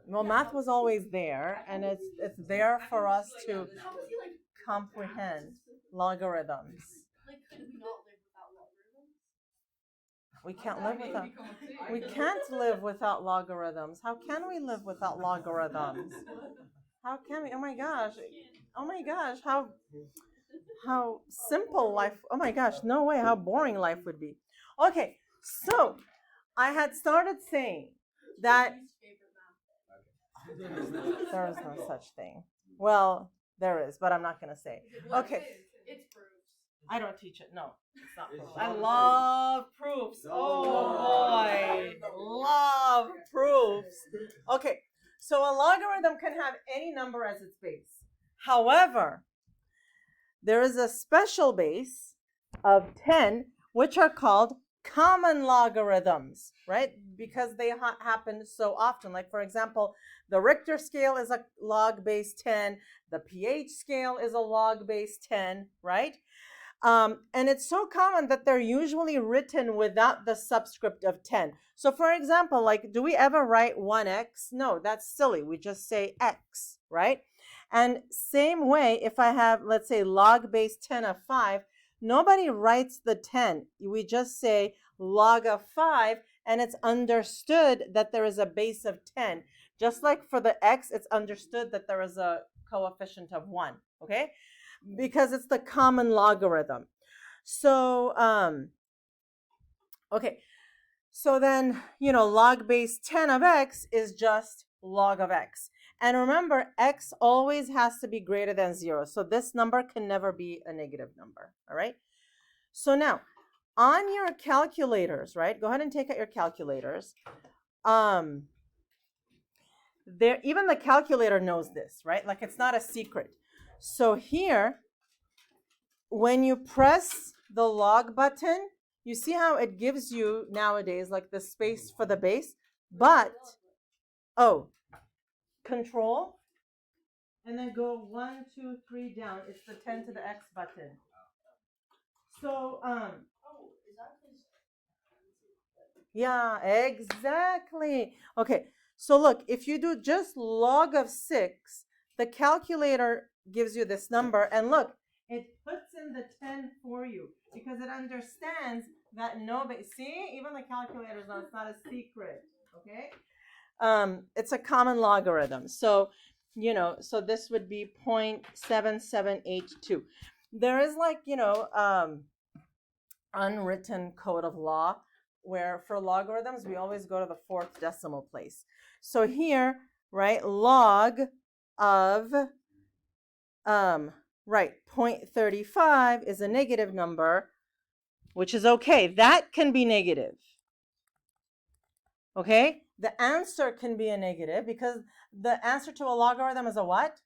Well, math was always there, and it's there for us to comprehend logarithms. Like, could we not live without logarithms? We can't live without. We can't live without logarithms. How can we live without logarithms? How can we? Oh my gosh! Oh my gosh! How simple life! Oh my gosh! No way! How boring life would be. Okay, so I had started saying that there is no such thing. Well, there is, but I'm not going to say. Okay. It's proofs. I don't teach it. No, it's not proofs. I love proofs. Oh boy. Love proofs. Okay. So a logarithm can have any number as its base. However, there is a special base of 10, which are called common logarithms, right? Because they happen so often. Like, for example, the Richter scale is a log base 10. The pH scale is a log base 10, right? And it's so common that they're usually written without the subscript of 10. So for example, like, do we ever write 1x? No, that's silly. We just say x, right? And same way, if I have, let's say, log base 10 of 5, nobody writes the 10. We just say log of 5, and it's understood that there is a base of 10. Just like for the x, it's understood that there is a coefficient of 1, okay? Because it's the common logarithm. So, okay. So then, log base 10 of x is just log of x. And remember, x always has to be greater than 0. So this number can never be a negative number, all right? So now, on your calculators, right? Go ahead and take out your calculators. Even the calculator knows this, right? Like, it's not a secret. So here, when you press the log button, you see how it gives you nowadays like the space for the base, but, control, and then go 1, 2, 3 down. It's the 10 to the x button. So, yeah, exactly. Okay, so look, if you do just log of 6, the calculator gives you this number, and look, it puts in the 10 for you because it understands that see, even the calculators know it's not a secret, okay? It's a common logarithm. So, so this would be 0.7782. There is unwritten code of law where for logarithms, we always go to the 4th decimal place. So here, right, log of, 0.35 is a negative number, which is okay. That can be negative. Okay? The answer can be a negative because the answer to a logarithm is a what?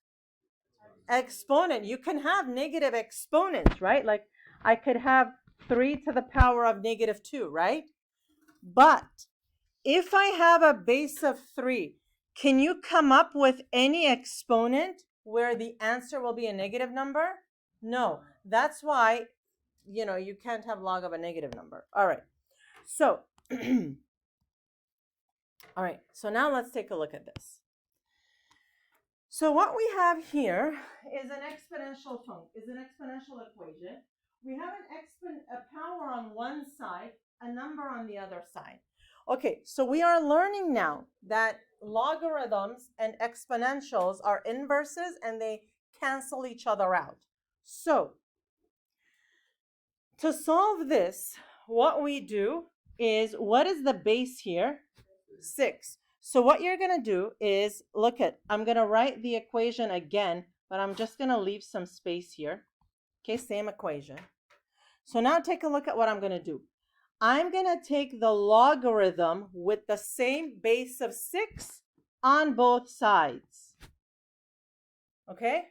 Exponent. You can have negative exponents, right? Like I could have 3 to the power of negative 2, right? But if I have a base of 3, can you come up with any exponent where the answer will be a negative number? No. That's why, you can't have log of a negative number. All right. So, all right. So now let's take a look at this. So what we have here is an exponential equation. We have a power on one side, a number on the other side. Okay, so we are learning now that logarithms and exponentials are inverses and they cancel each other out. So, to solve this, what we do is, what is the base here? 6. So what you're going to do is, I'm going to write the equation again, but I'm just going to leave some space here. Okay, same equation. So now take a look at what I'm going to do. I'm going to take the logarithm with the same base of 6 on both sides. Okay?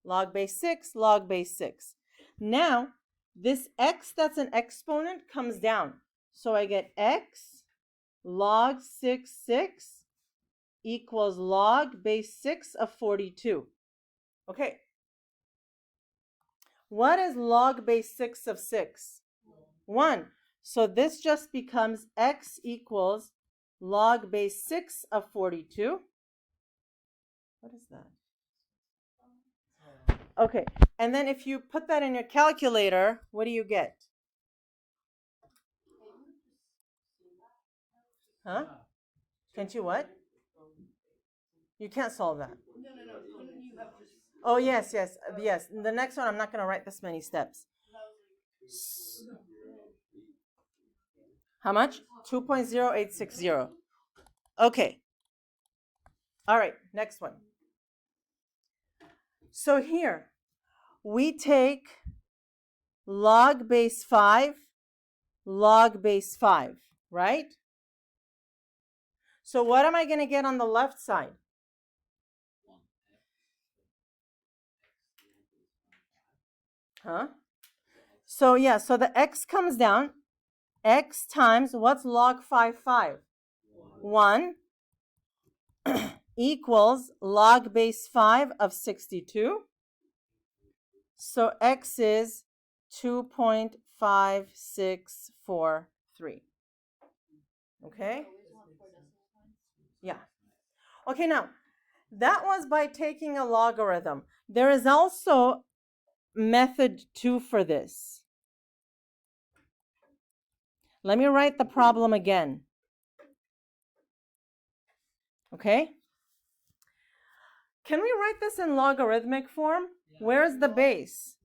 Log base 6, log base 6. Now, this x that's an exponent comes down. So I get x log 6 equals log base 6 of 42. Okay. What is log base 6 of 6? 1. So this just becomes x equals log base 6 of 42. What is that? Okay, and then if you put that in your calculator, what do you get? Huh? Can't you what? You can't solve that. No. Couldn't you have just? Oh, yes. The next one, I'm not going to write this many steps. How much? 2.0860. Okay. All right, next one. So here, we take log base 5, log base 5, right? So what am I going to get on the left side? Huh? So yeah, so the x comes down. X times, what's log 5, 5? 1 equals log base 5 of 62. So x is 2.5643. Okay? Yeah. Okay, now, that was by taking a logarithm. There is also method 2 for this. Let me write the problem again. Okay? Can we write this in logarithmic form? Where's the base?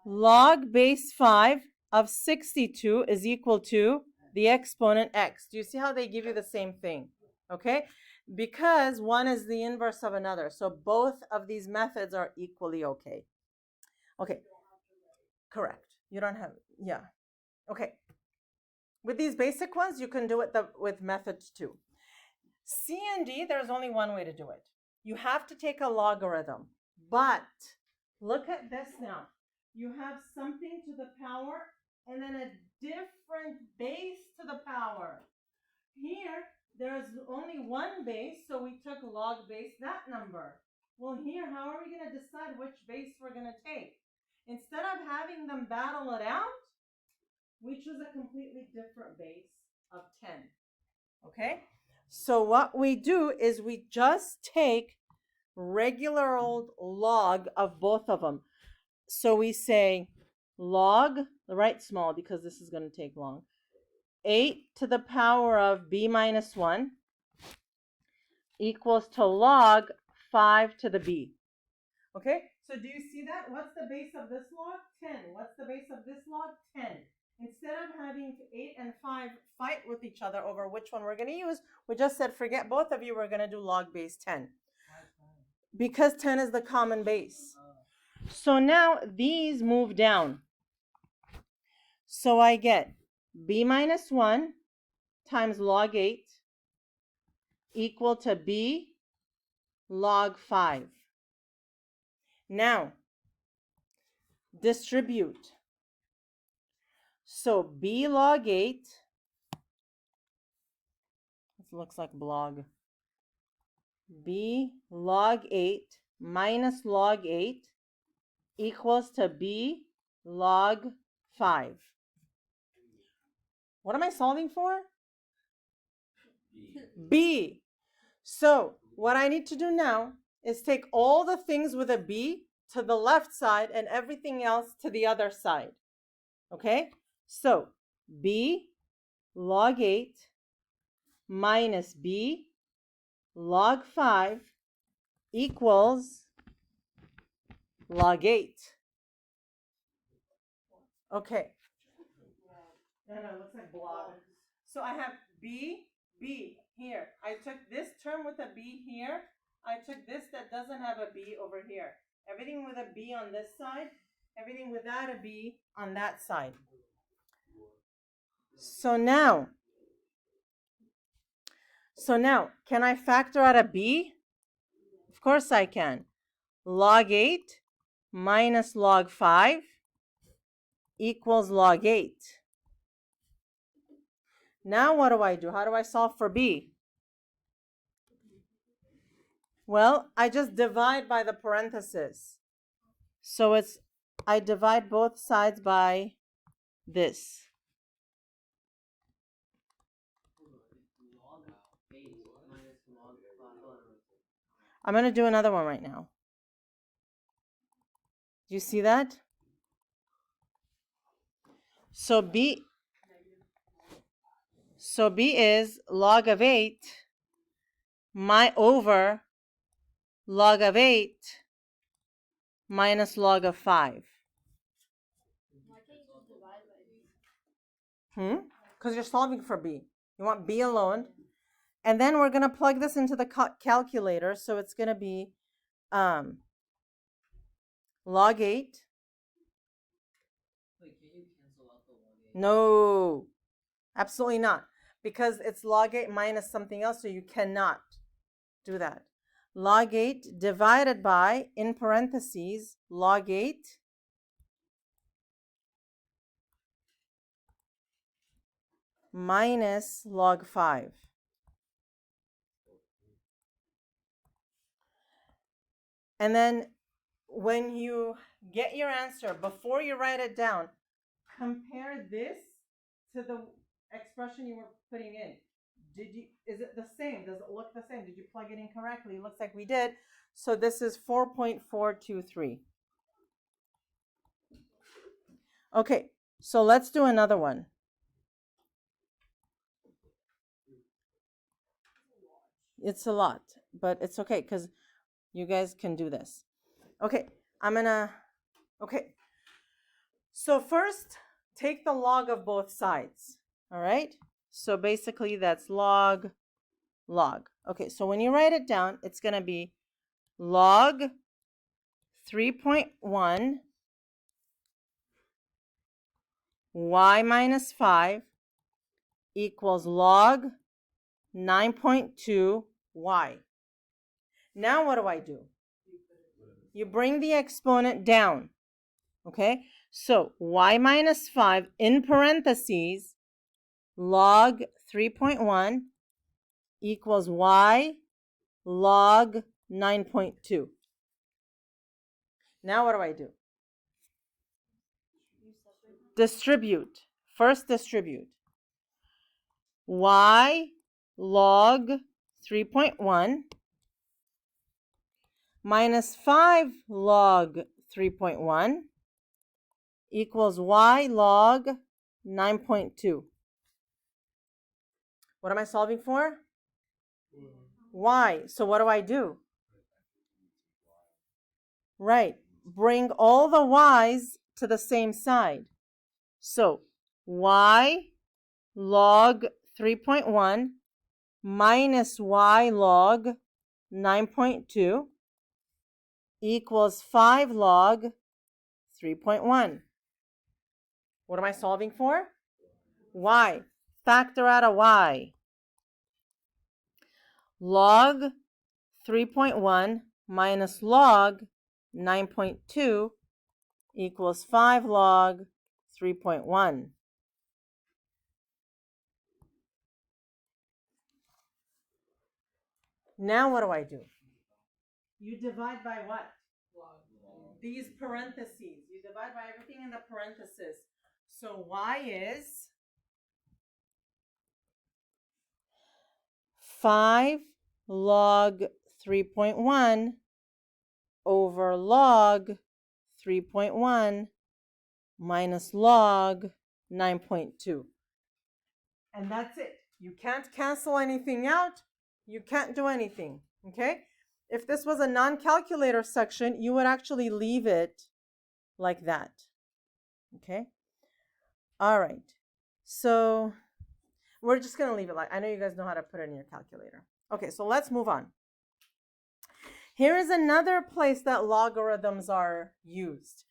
Log base 5 of 62 is equal to the exponent x. Do you see how they give you the same thing? Okay? Because one is the inverse of another. So both of these methods are equally okay. Okay. Correct. You don't have, yeah. Okay. With these basic ones, you can do it with method 2. C and D, there's only one way to do it. You have to take a logarithm. But look at this now. You have something to the power and then a different base to the power. Here, there's only one base, so we took log base that number. Well, here, how are we going to decide which base we're going to take? Instead of having them battle it out, we choose a completely different base of 10. Okay? So what we do is we just take regular old log of both of them. So we say log, write small because this is going to take long, 8 to the power of b minus 1 equals to log 5 to the b. Okay? So do you see that? What's the base of this log? 10. What's the base of this log? 10. Instead of having 8 and 5 fight with each other over which one we're going to use, we just said, forget both of you, we're going to do log base 10. Because 10 is the common base. So now these move down. So I get b minus 1 times log 8 equal to b log 5. Now, distribute. So b log 8, this looks like blog. B log 8 minus log 8 equals to b log 5. What am I solving for? B. So what I need to do now is take all the things with a b to the left side and everything else to the other side. Okay? So b log 8 minus b log 5 equals log 8. Okay. No, it looks like blog. So I have b here. I took this term with a b here. I took this that doesn't have a b over here. Everything with a b on this side. Everything without a b on that side. So now, can I factor out a b? Of course I can. Log 8 minus log 5 equals log 8. Now what do I do? How do I solve for b? Well, I just divide by the parenthesis. So I divide both sides by this. I'm going to do another one right now. Do you see that? So B is log of 8 over log of 8 minus log of 5. Because you're solving for B. You want B alone. And then we're going to plug this into the calculator. So it's going to be log 8. Wait, can you cancel out the log 8? No, absolutely not. Because it's log 8 minus something else, so you cannot do that. Log 8 divided by, in parentheses, log 8 minus log 5. And then when you get your answer, before you write it down, compare this to the expression you were putting in. Is it the same? Does it look the same? Did you plug it in correctly? It looks like we did. So this is 4.423. Okay, so let's do another one. It's a lot, but it's okay because you guys can do this. Okay, okay. So first, take the log of both sides, all right? So basically that's log. Okay, so when you write it down, it's going to be log 3.1 y minus 5 equals log 9.2 y. Now what do? You bring the exponent down, okay? So y minus 5 in parentheses log 3.1 equals y log 9.2. Now what do? Distribute. First distribute. Y log 3.1 minus 5 log 3.1 equals y log 9.2. What am I solving for? Y. So what do? Right. Bring all the y's to the same side. So y log 3.1 minus y log 9.2 equals 5 log 3.1. What am I solving for? Y. Factor out a y. Log 3.1 minus log 9.2 equals 5 log 3.1. Now what do? You divide by what? These parentheses. You divide by everything in the parentheses. So y is 5 log 3.1 over log 3.1 minus log 9.2. And that's it. You can't cancel anything out. You can't do anything, okay? If this was a non-calculator section, you would actually leave it like that, okay? All right, so we're just going to leave it like, I know you guys know how to put it in your calculator. Okay, so let's move on. Here is another place that logarithms are used.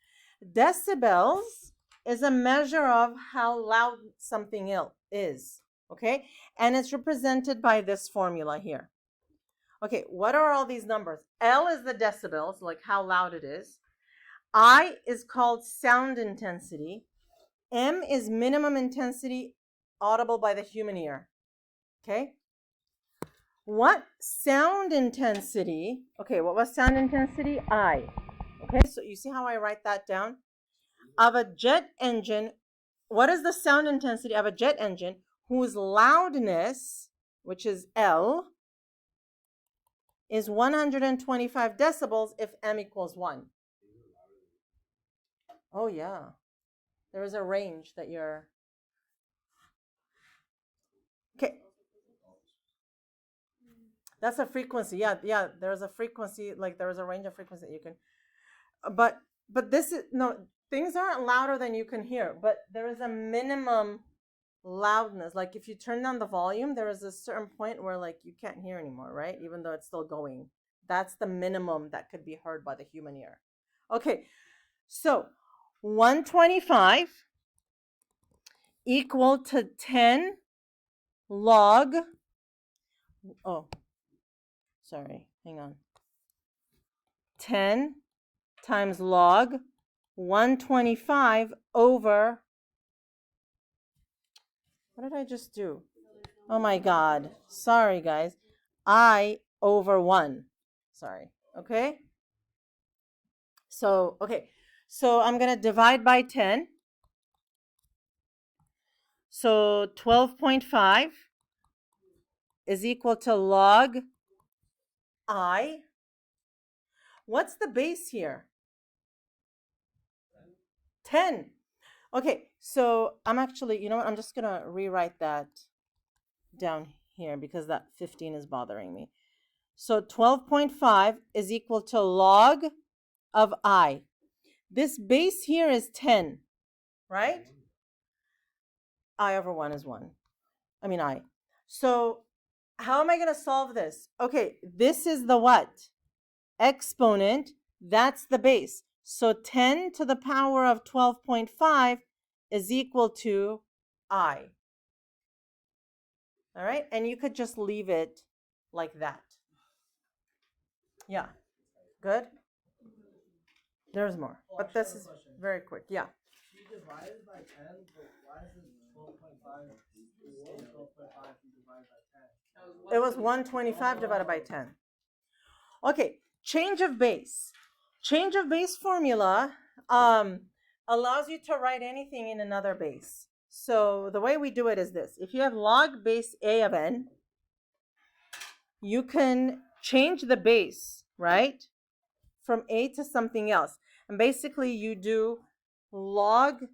Decibels is a measure of how loud something is, okay? And it's represented by this formula here. Okay, what are all these numbers? L is the decibels, like how loud it is. I is called sound intensity. M is minimum intensity audible by the human ear, okay? What sound intensity, okay, what was sound intensity? I, okay, so you see how I write that down? Of a jet engine, what is the sound intensity of a jet engine whose loudness, which is L, is 125 decibels if M equals 1. Oh, yeah. There is a range that you're... Okay. That's a frequency. Yeah. There's a frequency, like there is a range of frequency that you can... But this is... No, things aren't louder than you can hear, but there is a minimum loudness. Like if you turn down the volume, there is a certain point where like you can't hear anymore, right? Even though it's still going. That's the minimum that could be heard by the human ear. Okay, so 125 equal to 10 log, oh, sorry, hang on. 10 times log 125 over, what did I just do? Oh my God, sorry guys. I over 1, sorry, okay? So, okay, so I'm gonna divide by 10. So 12.5 is equal to log I. What's the base here? 10. Okay, so I'm actually, you know what? I'm just going to rewrite that down here because that 15 is bothering me. So 12.5 is equal to log of I. This base here is 10, right? I over 1 is 1. I mean I. So how am I going to solve this? Okay, this is the what? Exponent. That's the base. So 10 to the power of 12.5 is equal to I. All right? And you could just leave it like that. Yeah. Good? There's more. But this is very quick. Yeah. She divided by 10, but why is it 12.5? 12.5 divided by 10. It was 125 divided by 10. Okay. Change of base. Change of base formula allows you to write anything in another base. So the way we do it is this. If you have log base A of n, you can change the base, right, from A to something else. And basically you do log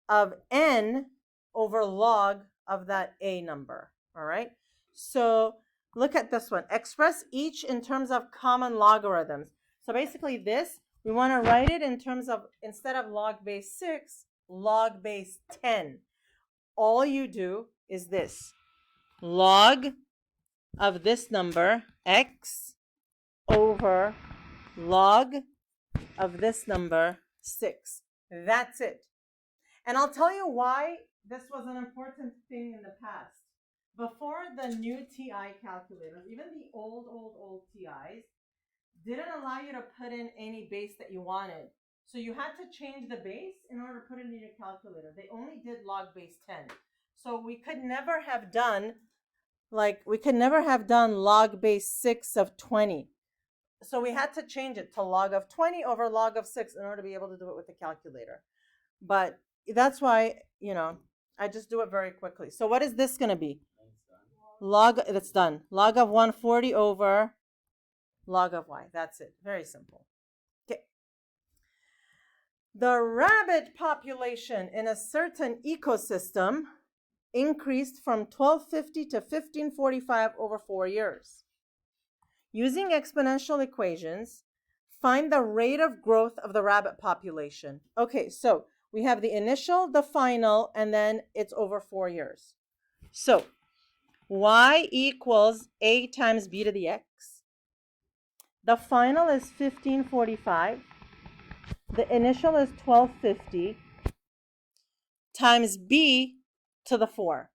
of n over log of that A number, all right? So look at this one. Express each in terms of common logarithms. So basically this, we want to write it in terms of, instead of log base 6, log base 10. All you do is this. Log of this number, x, over log of this number, 6. That's it. And I'll tell you why this was an important thing in the past. Before the new TI calculators, even the old TIs, didn't allow you to put in any base that you wanted. So you had to change the base in order to put it in your calculator. They only did log base 10. So we could never have done, log base 6 of 20. So we had to change it to log of 20 over log of 6 in order to be able to do it with the calculator. But that's why, I just do it very quickly. So what is this going to be? That's done. Log of 140 over log of y. That's it. Very simple. Okay. The rabbit population in a certain ecosystem increased from 1250 to 1545 over 4 years. Using exponential equations, find the rate of growth of the rabbit population. Okay, so we have the initial, the final, and then it's over 4 years. So y equals a times b to the x. The final is 1545. The initial is 1250 times b to the 4.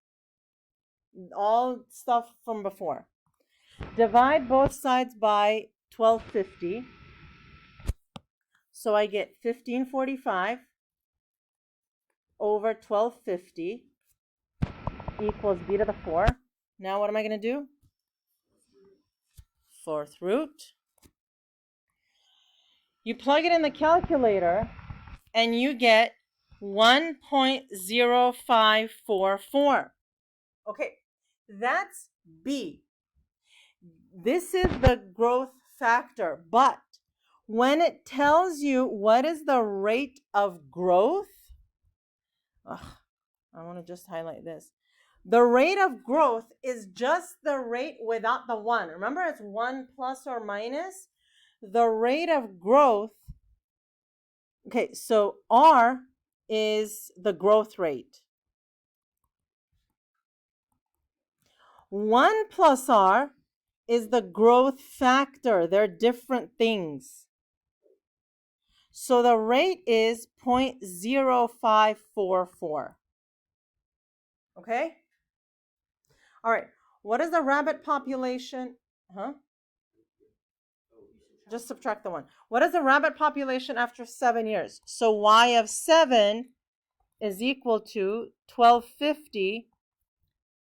All stuff from before. Divide both sides by 1250. So I get 1545 over 1250 equals b to the 4. Now what am I going to do? Fourth root. You plug it in the calculator and you get 1.0544. Okay, that's B. this is the growth factor. But when it tells you what is the rate of growth, I want to just highlight this. The rate of growth is just the rate without the 1. Remember, it's 1 plus or minus. The rate of growth, okay, so R is the growth rate. 1 plus R is the growth factor. They're different things. So the rate is 0.0544. Okay? All right. What is the rabbit population? Just subtract the 1. What is the rabbit population after 7 years? So Y of 7 is equal to 1250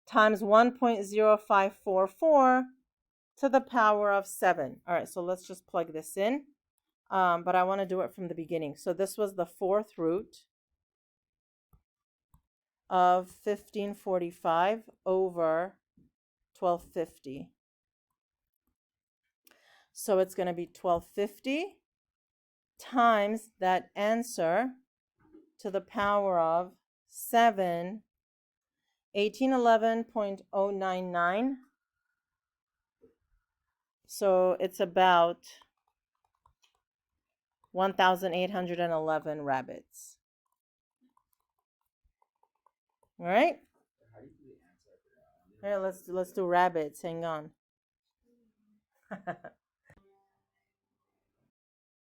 times 1.0544 to the power of 7. All right, so let's just plug this in. But I want to do it from the beginning. So this was the 4th root of 1545 over 1250. So it's going to be 1250 times that answer to the power of 7, 1811.099. So it's about 1,811 rabbits. All right? Here, let's do rabbits. Hang on.